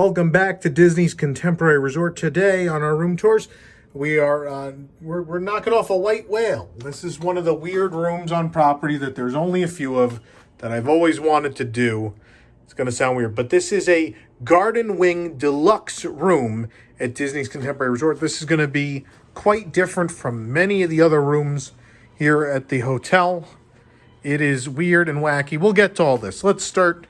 Welcome back to Disney's Contemporary Resort. Today on our room tours, we're knocking off a white whale. This is one of the weird rooms on property that there's only a few of that I've always wanted to do. It's going to sound weird, but this is a Garden Wing Deluxe room at Disney's Contemporary Resort. This is going to be quite different from many of the other rooms here at the hotel. It is weird and wacky. We'll get to all this. Let's start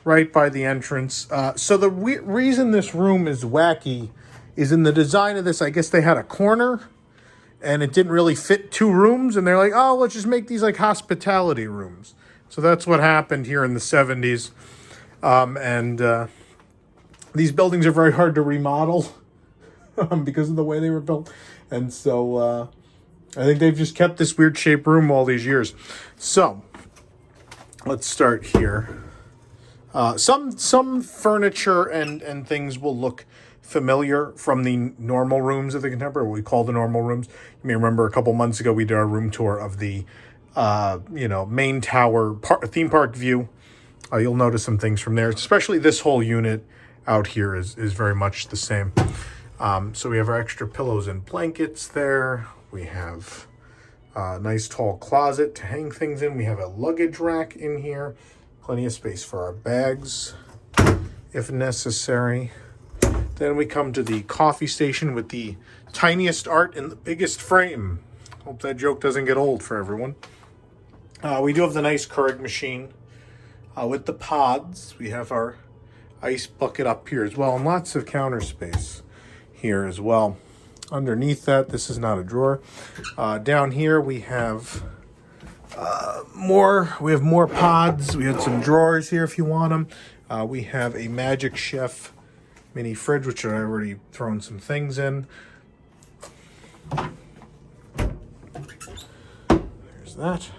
right by the entrance. So the reason this room is wacky is in the design of this. I guess they had a corner and it didn't really fit two rooms. And they're like, oh, let's just make these like hospitality rooms. So that's what happened here in the 70s. These buildings are very hard to remodel because of the way they were built. And so I think they've just kept this weird shaped room all these years. So let's start here. Some furniture and things will look familiar from the normal rooms of the Contemporary, what we call the normal rooms. You may remember a couple months ago we did our room tour of the main tower theme park view. You'll notice some things from there, especially this whole unit out here is very much the same. So we have our extra pillows and blankets there. We have a nice tall closet to hang things in. We have a luggage rack in here. Plenty of space for our bags, if necessary. Then we come to the coffee station with the tiniest art in the biggest frame. Hope that joke doesn't get old for everyone. We do have the nice Keurig machine with the pods. We have our ice bucket up here as well, and lots of counter space here as well. Underneath that, this is not a drawer. Down here we have more pods. We had some drawers here if you want them. We have a Magic Chef mini fridge, which I've already thrown some things in. There's that.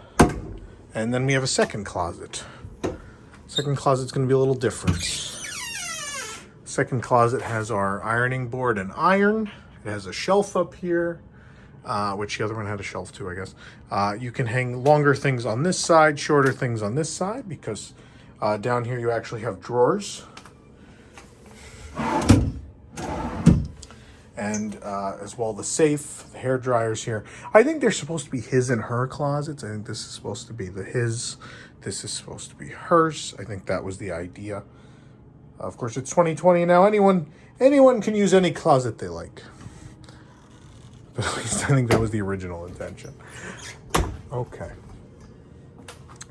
And then we have a second closet. Second closet's going to be a little different. Second closet has our ironing board and iron. It has a shelf up here. Which the other one had a shelf too, I guess. You can hang longer things on this side, shorter things on this side, because down here you actually have drawers. And as well the safe, the hair dryers here. I think they're supposed to be his and her closets. I think this is supposed to be his. This is supposed to be hers. I think that was the idea. Of course, it's 2020 now. Anyone can use any closet they like. But at least I think that was the original intention. Okay.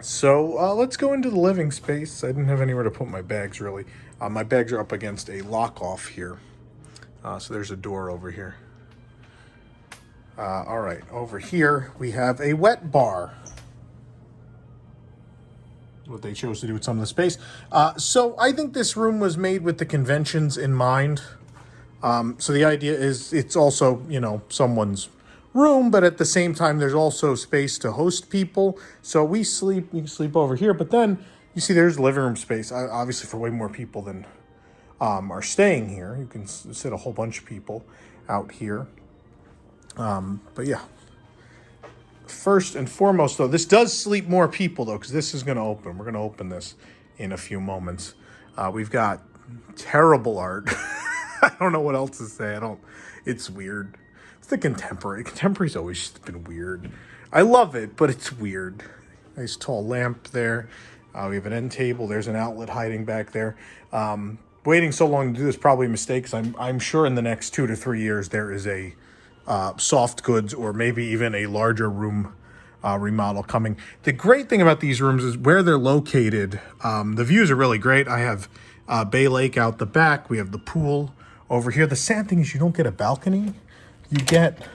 So let's go into the living space. I didn't have anywhere to put my bags, really. My bags are up against a lock-off here. So there's a door over here. All right, over here we have a wet bar. What they chose to do with some of the space. So I think this room was made with the conventions in mind. So the idea is it's also, someone's room, but at the same time, there's also space to host people. So you can sleep over here, but then you see there's living room space, obviously for way more people than are staying here. You can sit a whole bunch of people out here. But yeah, first and foremost though, this does sleep more people though, because this is going to open. We're going to open this in a few moments. We've got terrible art. I don't know what else to say. It's weird. It's the Contemporary. Contemporary's always been weird. I love it, but it's weird. Nice tall lamp there. We have an end table. There's an outlet hiding back there. Waiting so long to do this probably a mistake, because I'm sure in the next 2 to 3 years there is a soft goods or maybe even a larger room remodel coming. The great thing about these rooms is where they're located. The views are really great. I have Bay Lake out the back. We have the pool over here. The sad thing is you don't get a balcony. You get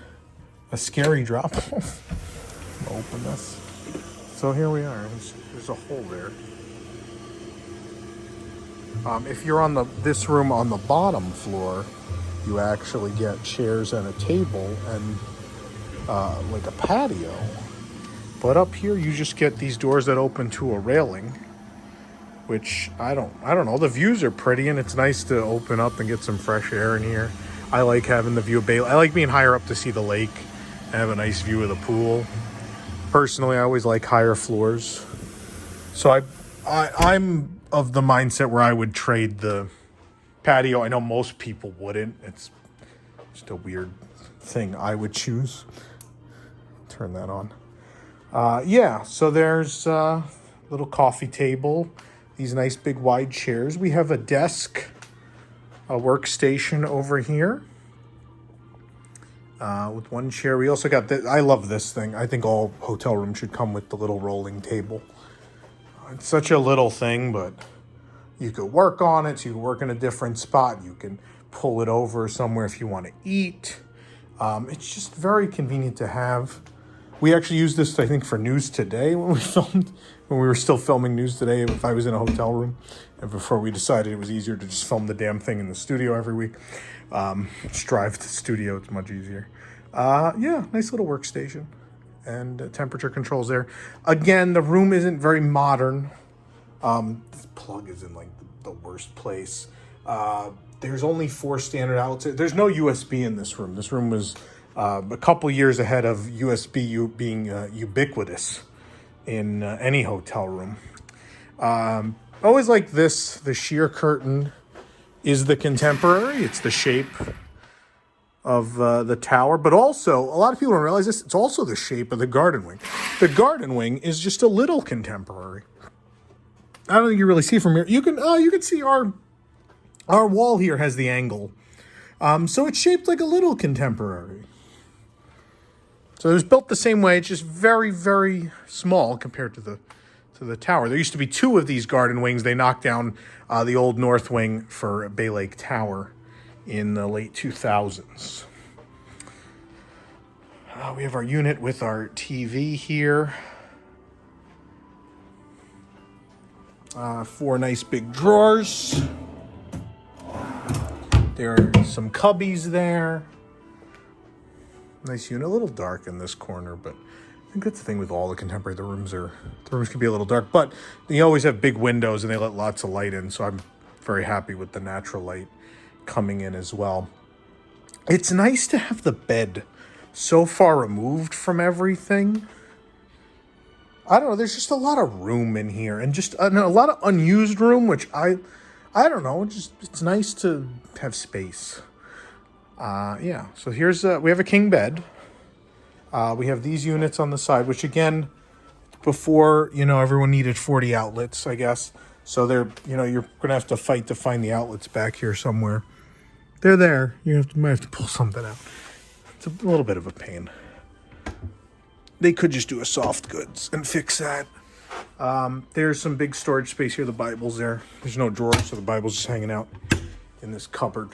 a scary drop off. Open this. So here we are. There's a hole there. If you're on this room on the bottom floor, you actually get chairs and a table and like a patio. But up here you just get these doors that open to a railing, which I don't know. The views are pretty and it's nice to open up and get some fresh air in here. I like having the view of Bay. I like being higher up to see the lake and have a nice view of the pool. Personally, I always like higher floors. So I'm of the mindset where I would trade the patio. I know most people wouldn't. It's just a weird thing I would choose. Turn that on. Yeah, so there's a little coffee table, these nice big wide chairs. We have a desk, a workstation over here with one chair. We also got I love this thing. I think all hotel rooms should come with the little rolling table. It's such a little thing, but you could work on it. So you can work in a different spot. You can pull it over somewhere if you want to eat. It's just very convenient to have. We actually used this, I think, for News Today when we were still filming News Today, if I was in a hotel room, and before we decided it was easier to just film the damn thing in the studio every week. Just drive to the studio, it's much easier. Yeah, nice little workstation, and temperature controls there. Again, the room isn't very modern. This plug is in like the worst place. There's only 4 standard outlets. There's no USB in this room. This room was a couple years ahead of USB being ubiquitous in any hotel room. Always like this, the sheer curtain is the contemporary. It's the shape of the tower, but also, a lot of people don't realize this, it's also the shape of the garden wing. The garden wing is just a little contemporary. I don't think you really see from here. You can see our wall here has the angle. So it's shaped like a little contemporary. So it was built the same way. It's just very, very small compared to the tower. There used to be 2 of these garden wings. They knocked down the old north wing for Bay Lake Tower in the late 2000s. We have our unit with our TV here. 4 nice big drawers. There are some cubbies there. Nice unit, a little dark in this corner, but I think that's the thing with all the contemporary. The rooms can be a little dark, but you always have big windows and they let lots of light in, so I'm very happy with the natural light coming in as well. It's nice to have the bed so far removed from everything. I don't know, there's just a lot of room in here, and just a lot of unused room, which I don't know, it's nice to have space. Yeah, so here's we have a king bed. We have these units on the side, which again, before, everyone needed 40 outlets, I guess. So they're, you're gonna have to fight to find the outlets back here somewhere. They're there. Might have to pull something out. It's a little bit of a pain. They could just do a soft goods and fix that. There's some big storage space here. The Bible's there. There's no drawers, so the Bible's just hanging out in this cupboard.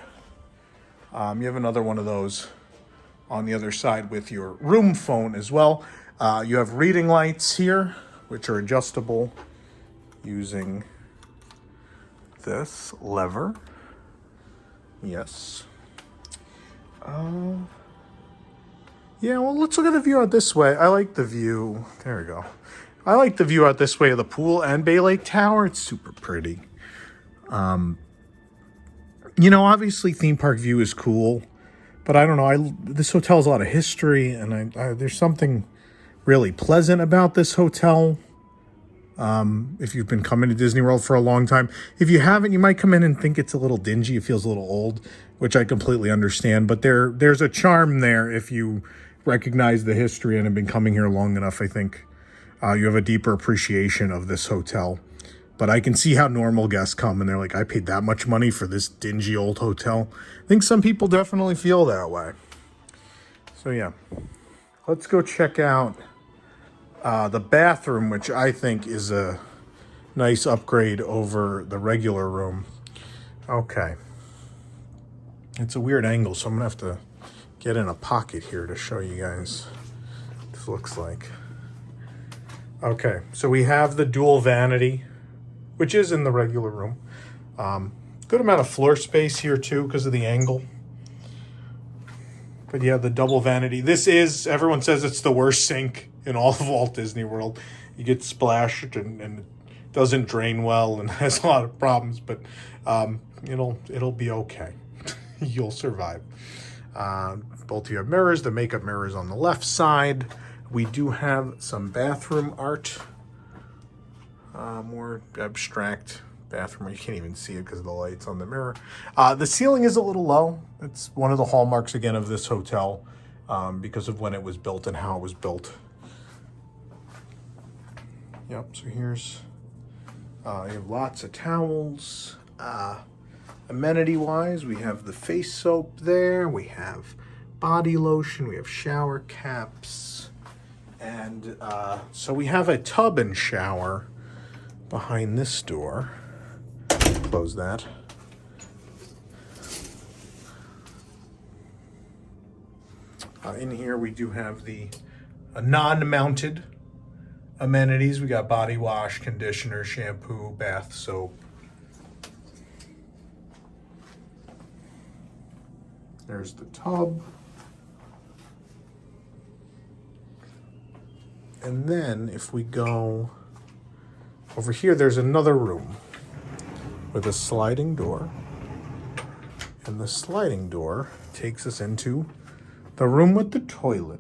You have another one of those on the other side with your room phone as well. You have reading lights here, which are adjustable using this lever. Yes. Yeah, well, let's look at the view out this way. I like the view. There we go. I like the view out this way of the pool and Bay Lake Tower. It's super pretty. Obviously theme park view is cool, but I don't know. This hotel has a lot of history, and there's something really pleasant about this hotel. If you've been coming to Disney World for a long time. If you haven't, you might come in and think it's a little dingy. It feels a little old, which I completely understand. But there's a charm there if you recognize the history and have been coming here long enough. I think you have a deeper appreciation of this hotel. But I can see how normal guests come and they're like, I paid that much money for this dingy old hotel. I think some people definitely feel that way. So yeah, let's go check out the bathroom, which I think is a nice upgrade over the regular room. Okay. It's a weird angle, so I'm going to have to get in a pocket here to show you guys what this looks like. Okay, so we have the dual vanity, which is in the regular room. Good amount of floor space here too because of the angle. But yeah, the double vanity. Everyone says it's the worst sink in all of Walt Disney World. You get splashed and it doesn't drain well and has a lot of problems, but it'll be okay. You'll survive. Both of you have mirrors. The makeup mirror is on the left side. We do have some bathroom art. More abstract bathroom. You can't even see it because of the lights on the mirror. The ceiling is a little low. It's one of the hallmarks, again, of this hotel because of when it was built and how it was built. Yep, so here's, you have lots of towels. Amenity-wise, we have the face soap there. We have body lotion. We have shower caps. And so we have a tub and shower behind this door. Close that. In here we do have the non-mounted amenities. We got body wash, conditioner, shampoo, bath soap. There's the tub. And then if we go over here, there's another room with a sliding door. And the sliding door takes us into the room with the toilet.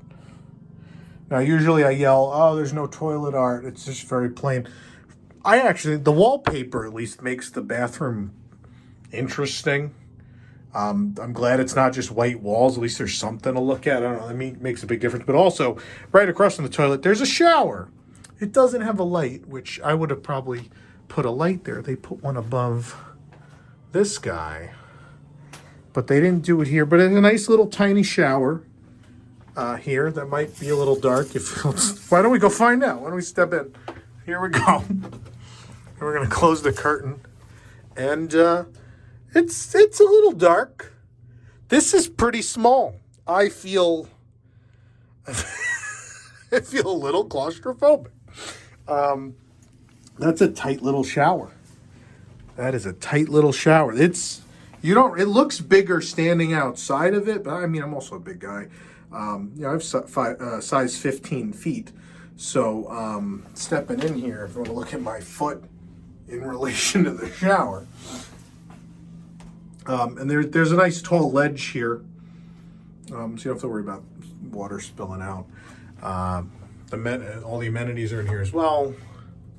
Now, usually I yell, oh, there's no toilet art. It's just very plain. The wallpaper at least makes the bathroom interesting. I'm glad it's not just white walls. At least there's something to look at. I don't know. That makes a big difference. But also, right across from the toilet, there's a shower. It doesn't have a light, which I would have probably put a light there. They put one above this guy. But they didn't do it here. But it's a nice little tiny shower here. That might be a little dark. Why don't we go find out? Why don't we step in? Here we go. We're going to close the curtain. And it's a little dark. This is pretty small. I feel a little claustrophobic. That's a tight little shower. That is a tight little shower. It looks bigger standing outside of it, but I mean, I'm also a big guy. I have size 15 feet. So stepping in here, if you want to look at my foot in relation to the shower. And there's a nice tall ledge here. So you don't have to worry about water spilling out. All the amenities are in here as well.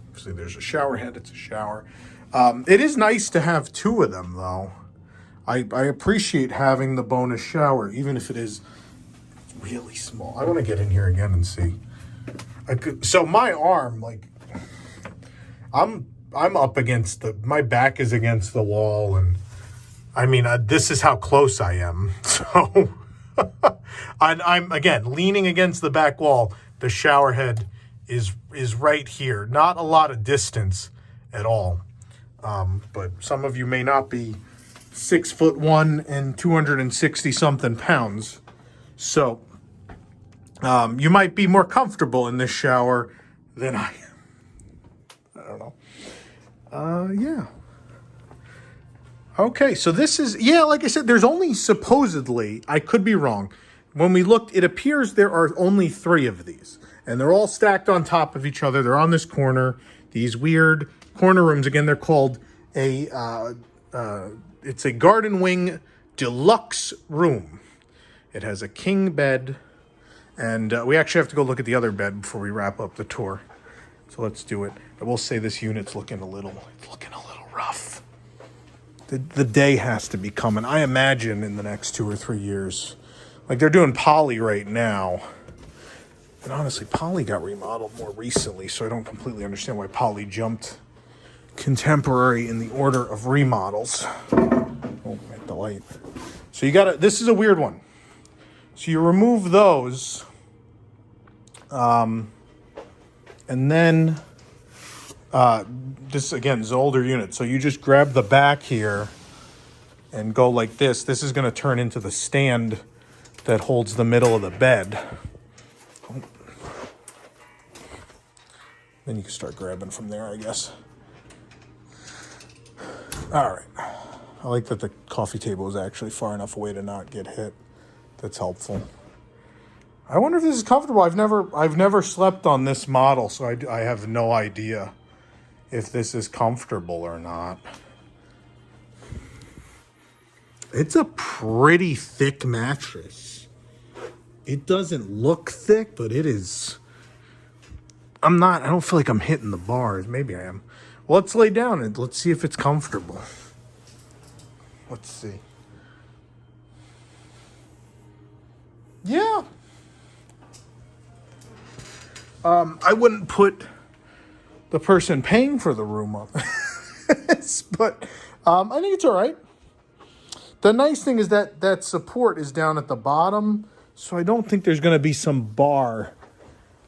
Obviously, there's a shower head. It's a shower. It is nice to have two of them, though. I appreciate having the bonus shower, even if it is really small. I want to get in here again and see. So my arm, I'm up against my back is against the wall, and I mean, this is how close I am. So I'm again leaning against the back wall. The shower head is right here. Not a lot of distance at all. But some of you may not be 6'1" and 260 something pounds. So you might be more comfortable in this shower than I am. I don't know. Yeah. Okay, so this is, like I said, there's only supposedly, I could be wrong. When we looked, it appears there are only 3 of these. And they're all stacked on top of each other. They're on this corner. These weird corner rooms. Again, they're called it's a garden wing deluxe room. It has a king bed. And we actually have to go look at the other bed before we wrap up the tour. So let's do it. I will say this unit's looking a little rough. The day has to be coming. I imagine in the next 2 or 3 years. Like they're doing Poly right now. And honestly, Poly got remodeled more recently, so I don't completely understand why Poly jumped contemporary in the order of remodels. Oh, at the light. So this is a weird one. So you remove those. And then this again is an older unit. So you just grab the back here and go like this. This is going to turn into the stand that holds the middle of the bed. Then you can start grabbing from there, I guess. All right. I like that the coffee table is actually far enough away to not get hit. That's helpful. I wonder if this is comfortable. I've never slept on this model, so I have no idea if this is comfortable or not. It's a pretty thick mattress. It doesn't look thick, but it is. I don't feel like I'm hitting the bars. Maybe I am. let's lay down and let's see if it's comfortable. Let's see. Yeah. I wouldn't put the person paying for the room on this, but I think it's all right. The nice thing is that that support is down at the bottom, so I don't think there's going to be some bar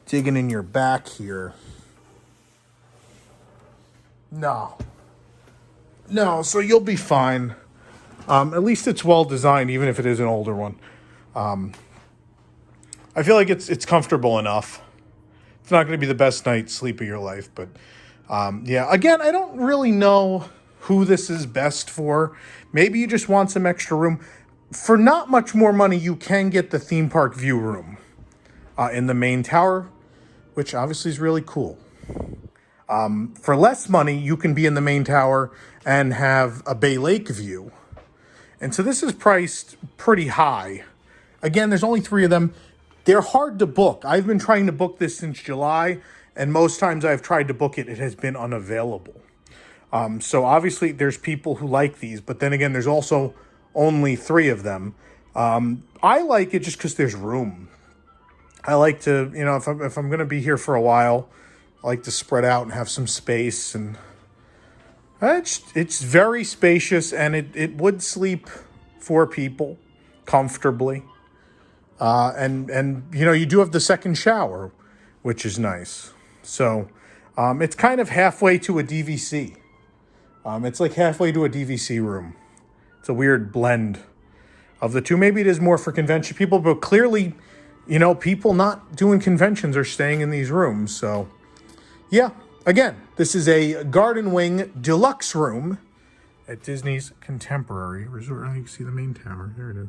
digging in your back here. No. No, so you'll be fine. At least it's well designed, even if it is an older one. I feel like it's comfortable enough. It's not going to be the best night's sleep of your life, but yeah. Again, I don't really know who this is best for. Maybe you just want some extra room. For not much more money, you can get the theme park view room in the main tower, which obviously is really cool. For less money, you can be in the main tower and have a Bay Lake view. And so this is priced pretty high. Again, there's only 3 of them. They're hard to book. I've been trying to book this since July, and most times I've tried to book it, it has been unavailable. So obviously there's people who like these, but then again, there's also only 3 of them. I like it just because there's room. I like to, you know, if I'm going to be here for a while, I like to spread out and have some space, and it's very spacious, and it would sleep 4 people comfortably. And you know, you do have the second shower, which is nice. So it's kind of halfway to a DVC. It's like halfway to a DVC room. It's a weird blend of the two. Maybe it is more for convention people, but clearly, you know, people not doing conventions are staying in these rooms. So yeah, again, this is a Garden Wing Deluxe room at Disney's Contemporary Resort. You can see the main tower. There it is.